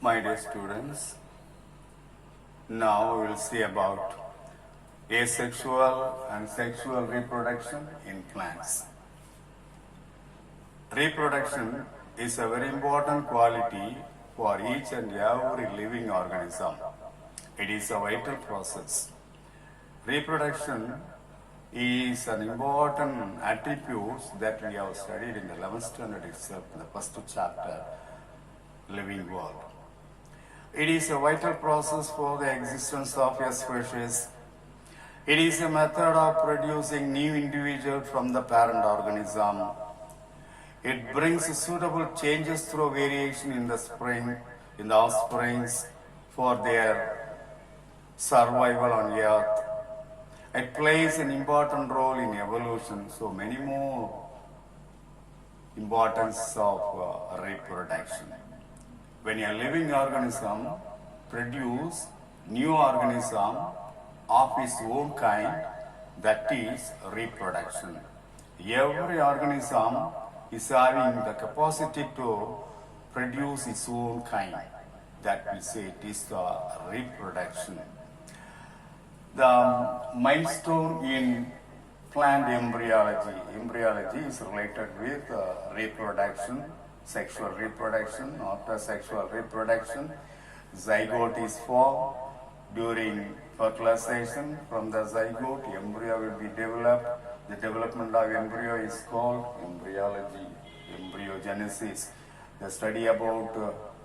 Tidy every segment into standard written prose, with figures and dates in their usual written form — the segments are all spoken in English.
My dear students, now we will see about asexual and sexual reproduction in plants. Reproduction is a very important quality for each and every living organism. It is a vital process. Reproduction is an important attribute that we have studied in the 11th standard itself, in the first chapter, Living World. It is a vital process for the existence of a species. It is a method of producing new individuals from the parent organism. It brings suitable changes through variation in the offsprings for their survival on earth. It plays an important role in evolution, so many more importance of reproduction. When a living organism produces new organism of its own kind, that is reproduction. Every organism is having the capacity to produce its own kind. That we say it is the reproduction. The milestone in plant embryology is related with reproduction, sexual reproduction. After sexual reproduction, zygote is formed. During fertilization, from the zygote, embryo will be developed. The development of embryo is called embryology, embryogenesis. The study about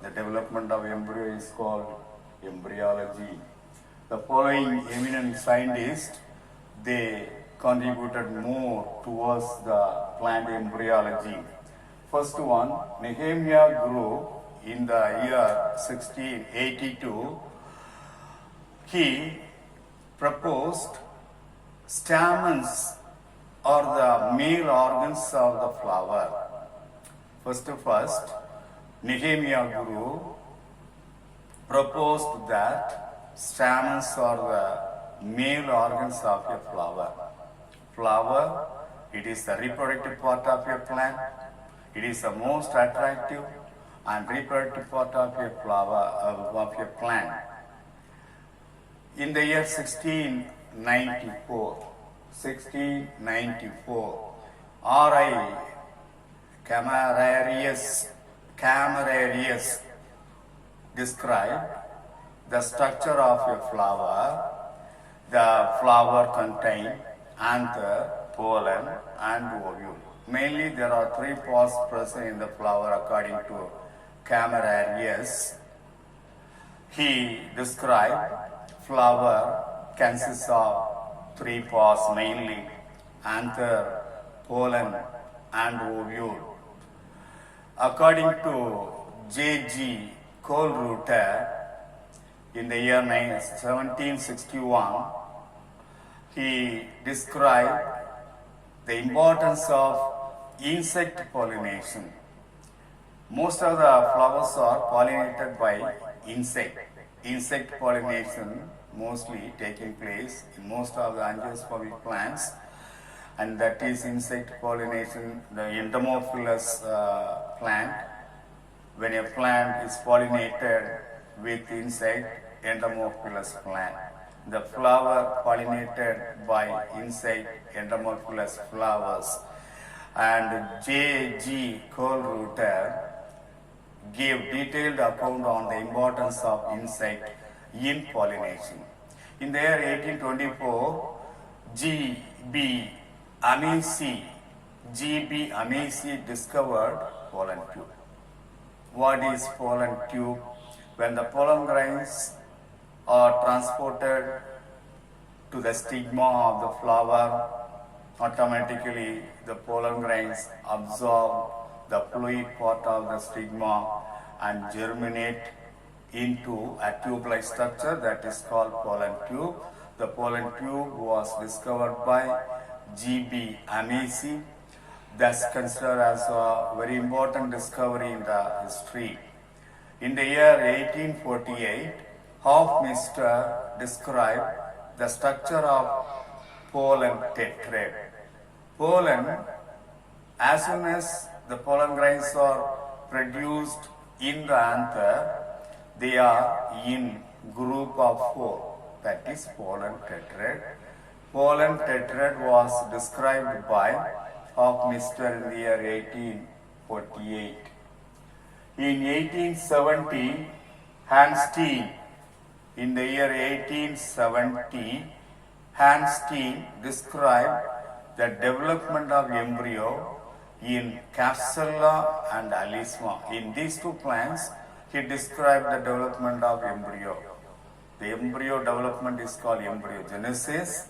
the development of embryo is called embryology. The following eminent scientists, they contributed more towards the plant embryology. First one, Nehemiah Grew, in the year 1682, he proposed stamens are the male organs of the flower. First, Nehemiah Grew proposed that stamens are the male organs of a flower. Flower, it is the reproductive part of a plant. It is the most attractive and reproductive part of a flower of a plant. In the year 1694, R.I. Camerarius described the structure of a flower. The flower contains anther, pollen, and ovule. Mainly, there are three parts present in the flower according to Camerarius. He described flower consists of three parts mainly: anther, pollen, and ovule. According to J.G. Kohlreuter, in the year 1761, he described the importance of insect pollination. Most of the flowers are pollinated by insect. Insect pollination mostly taking place in most of the angiospermic plants, and that is insect pollination, the entomophilous plant. When a plant is pollinated with insect, entomophilous plant. The flower pollinated by insect, entomophilous flowers. And J.G. Kohlreuter gave detailed account on the importance of insect in pollination. In the year 1824, G.B. Amici discovered pollen tube. What is pollen tube? When the pollen grains are transported to the stigma of the flower, automatically the pollen grains absorb the fluid part of the stigma and germinate into a tube-like structure that is called pollen tube. The pollen tube was discovered by G.B. Amici, thus considered as a very important discovery in the history. In the year 1848, Hofmeister described the structure of pollen tetrad. Pollen, as soon as the pollen grains are produced in the anther, They are in group of four, that is pollen tetrad. Pollen tetrad was described by Hoffmeister in the year 1848. In 1870, Hans Steen, in the year 1870, Hans Steen described the development of embryo in Capsella and Alisma. In these two plants, he described the development of embryo. The embryo development is called embryogenesis.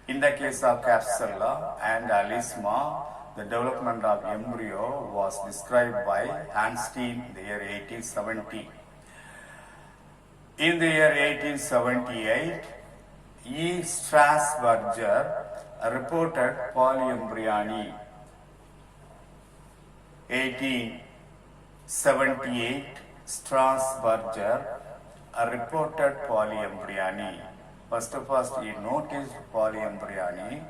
In the case of Capsella and Alisma, the development of embryo was described by Hans Steen in the year 1870. In the year 1878, E. Strasburger reported polyembryony. 1878, Strasburger reported polyembryony. First, he noticed polyembryony.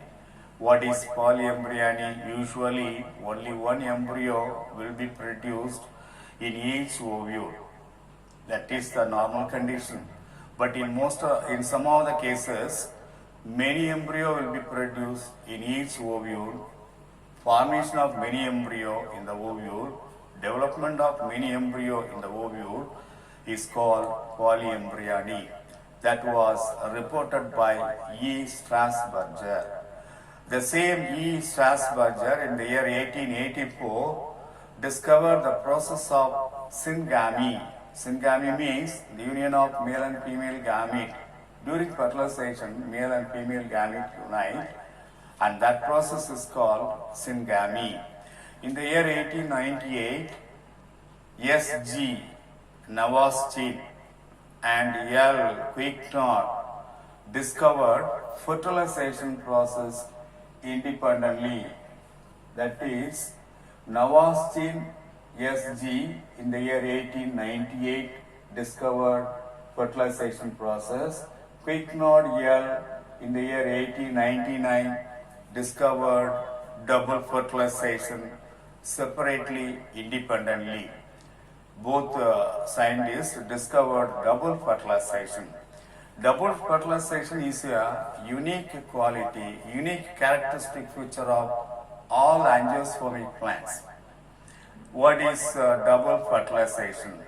What is polyembryony? Usually, only one embryo will be produced in each ovule. That is the normal condition. But in some of the cases, many embryo will be produced in each ovule. Formation of many embryo in the ovule, development of many embryo in the ovule is called polyembryony. That was reported by E. Strasburger. The same E. Strasburger in the year 1884 discovered the process of syngamy. Syngamy means the union of male and female gamete. During fertilization, male and female gamete unite, and that process is called syngamy. In the year 1898, S.G. Navastin and L. Quicknord discovered fertilization process independently. That is, Navastin S.G. in the year 1898 discovered fertilization process. Quicknord L. in the year 1899 discovered double fertilization separately, independently. Both scientists discovered double fertilization. Double fertilization is a unique quality, unique characteristic feature of all angiospermic plants. What is double fertilization?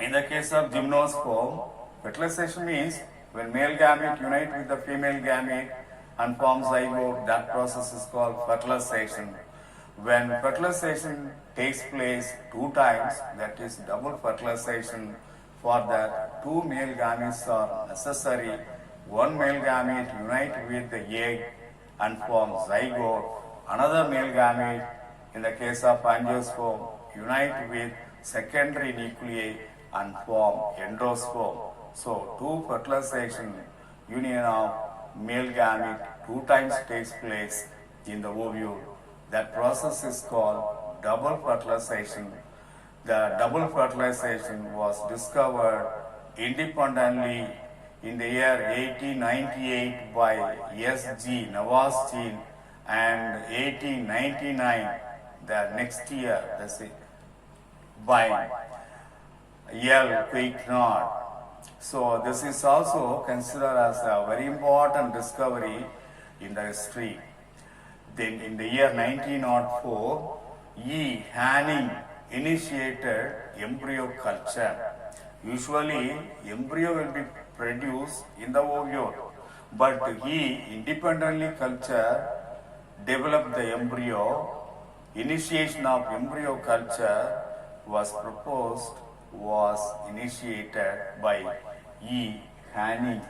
In the case of gymnosperm, fertilization means when male gamete unite with the female gamete and form zygote, that process is called fertilization. When fertilization takes place two times, that is double fertilization. For that, two male gametes are necessary. One male gamete unite with the egg and form zygote. Another male gamete, in the case of angiosperm, unite with secondary nuclei and form endosperm. So, two fertilization union of male gamete two times takes place in the ovule. That process is called double fertilization. The double fertilization was discovered independently in the year 1898 by S.G. Navastin and 1899, the next year, by L. Quicknord. So this is also considered as a very important discovery in the history. Then in the year 1904, E. Hanning initiated embryo culture. Usually, embryo will be produced in the ovule, but he independently developed the embryo. Initiation of embryo culture was initiated by E. Hanning.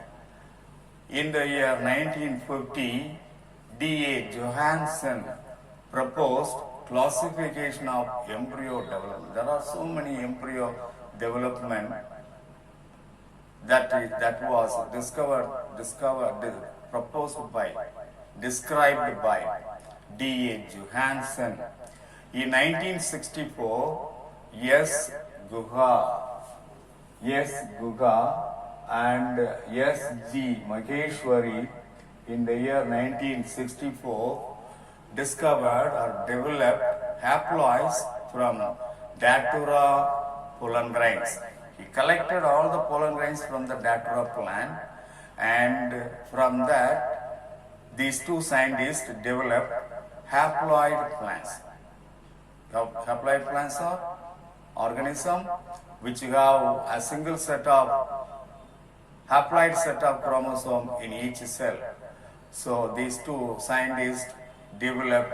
In the year 1950, D.A. Johansen proposed classification of embryo development. There are so many embryo development that was described by D.A. Johansen. In 1964, S. Guha and S.G. Maheshwari in the year 1964 discovered or developed haploids from Datura pollen grains. He collected all the pollen grains from the Datura plant, and from that, these two scientists developed haploid plants. Haploid plants are organisms which have a single set of haploid set of chromosome in each cell. So these two scientists developed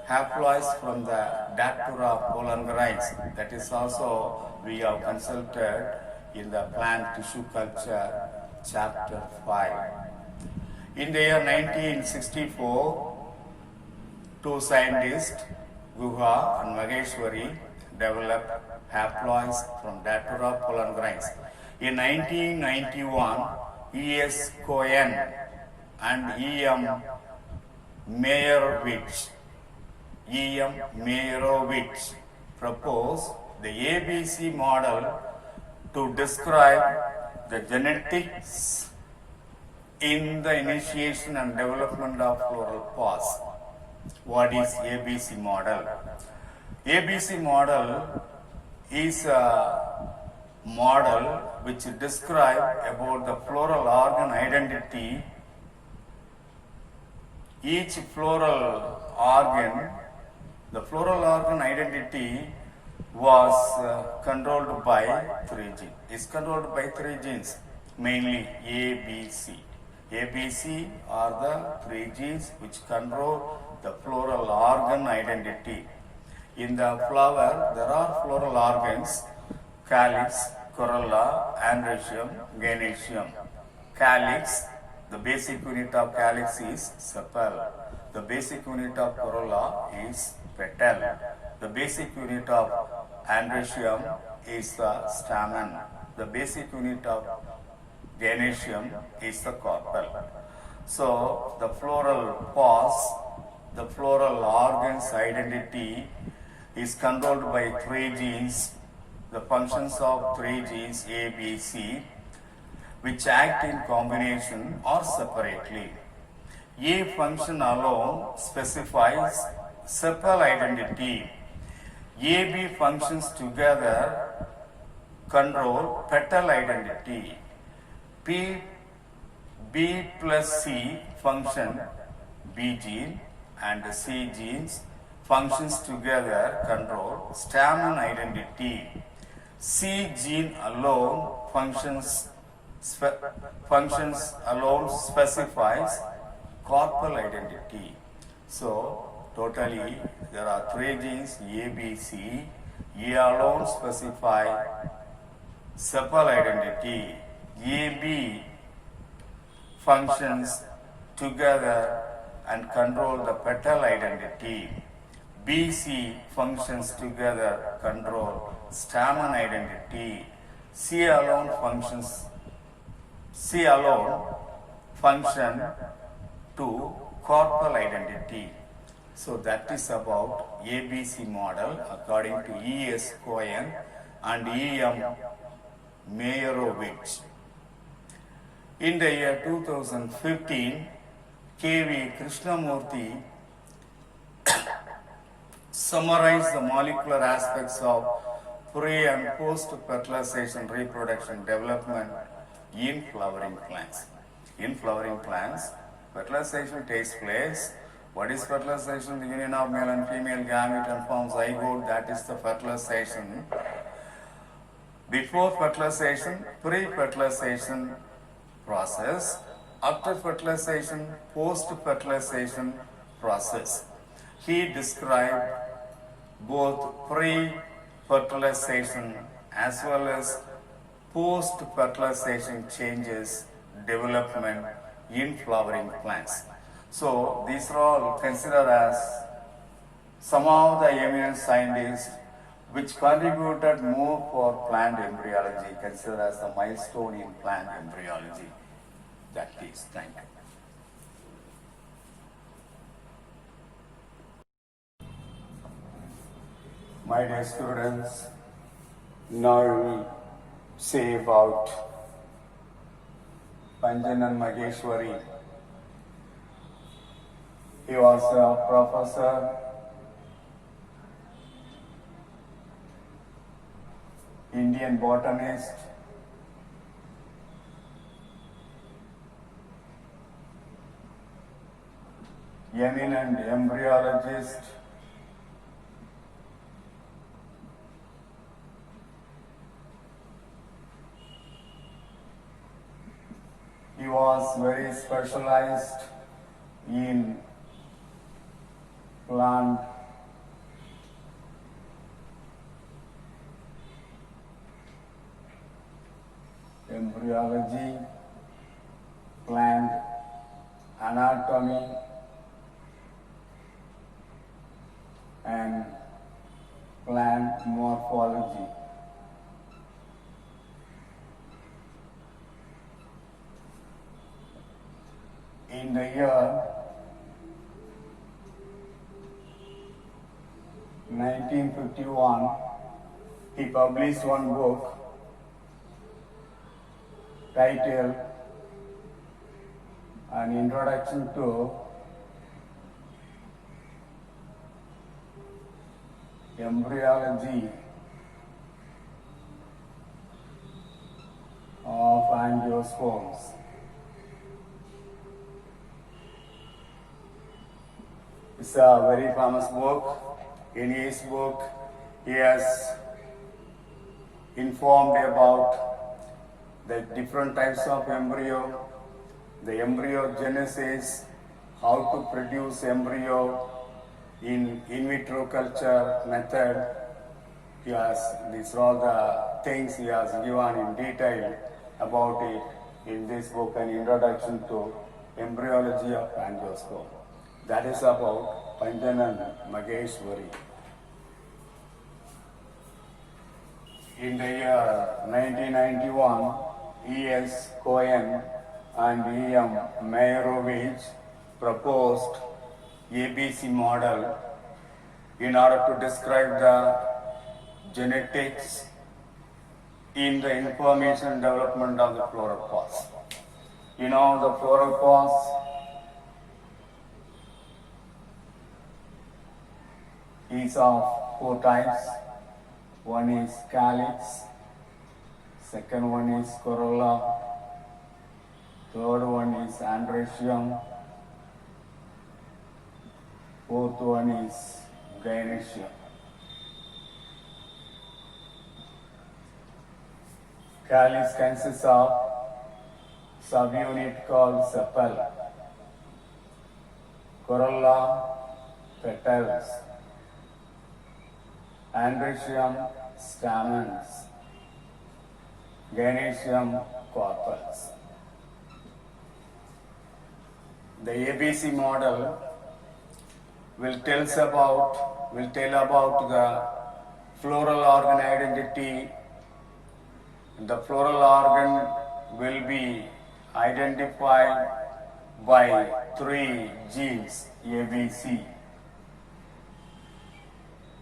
haploids from the Datura pollen grains. That is also we have consulted in the plant tissue culture chapter 5. In the year 1964, two scientists, Guha and Maheshwari, developed haploids from Datura pollen grains. In 1991, E.S. Cohen and E.M. Meyerowitz proposed the ABC model to describe the genetics in the initiation and development of floral pause. What is ABC model? ABC model is a model which describes about the floral organ identity. Each floral organ, the floral organ identity was controlled by three genes. Is controlled by three genes, mainly A, B, C. A, B, C are the three genes which control the floral organ identity. In the flower, there are floral organs: calyx, corolla, androecium, gynoecium. Calyx, the basic unit of calyx is sepal. The basic unit of corolla is petal. The basic unit of androecium is the stamen. The basic unit of gynoecium is the carpel. So the floral pause, the floral organs identity is controlled by three genes. The functions of three genes A, B, C, which act in combination or separately. A function alone specifies sepal identity. AB functions together control petal identity. B plus C function, B gene and C genes functions together control stamen identity. C gene alone functions alone specifies carpel identity. So totally there are three genes A, B, C. A alone specify sepal identity. AB functions together and control the petal identity. BC functions together control stamen identity. C alone function to carpel identity. So that is about ABC model according to E.S. Cohen and E.M. Meyerowitz. In the year 2015, K.V. Krishnamurthy summarized the molecular aspects of pre and post fertilization reproduction development in flowering plants. In flowering plants, fertilization takes place. What is fertilization? The union of male and female gamete and forms zygote, that is the fertilization. Before fertilization, pre-fertilization process, after fertilization, post-fertilization process. He described both pre-fertilization as well as post-fertilization changes development in flowering plants. So these are all considered as some of the eminent scientists which contributed more for plant embryology, considered as the milestone in plant embryology. That is, thank you. My dear students, now we will say about Panjanan Maheshwari. He was a professor, Indian botanist, eminent embryologist, he was very specialized in plant embryology, plant anatomy, and plant morphology. In the year 1951, he published one book titled An Introduction to Embryology of Angiosperms. It's a very famous book. In his book, he has informed about the different types of embryo, the embryogenesis, how to produce embryo in vitro culture method. He has, these are all the things he has given in detail about it in this book, An Introduction to Embryology of Angiosperm. That is about Panjanan Maheshwari. In the year 1991, E.S. Cohen and E.M. Meyerowitz proposed ABC model in order to describe the genetics in the information development of the fluoropause. You know, the fluoropause is of four types. One is calyx, second one is corolla, third one is androecium, fourth one is gynoecium. Calyx consists of subunit called sepal, corolla, petals, androecium, stamens, gynoecium, corpus. The ABC model will tell about the floral organ identity. The floral organ will be identified by three genes, ABC.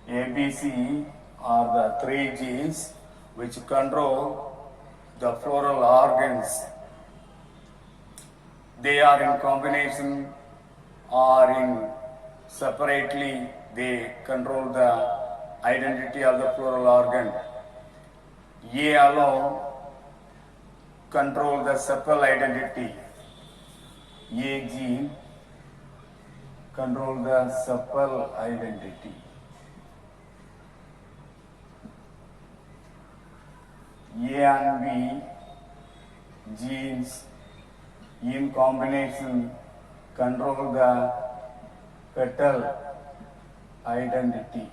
ABC are the three genes which control the floral organs. They are in combination or in separately, they control the identity of the floral organ. A alone control the sepal identity. A gene control the sepal identity. A and B genes in combination control the petal identity.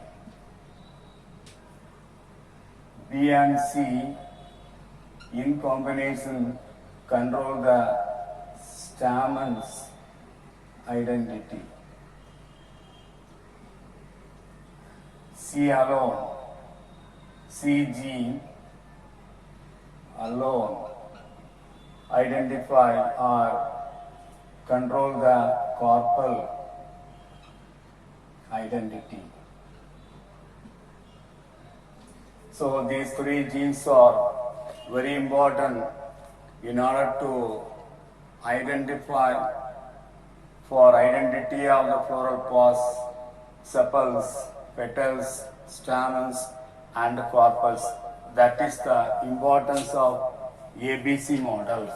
B and C in combination control the stamens identity. C alone, C gene alone identify or control the corpal identity. So these three genes are very important in order to identify for identity of the floral pause, sepals, petals, stamens and corpus. That is the importance of ABC model.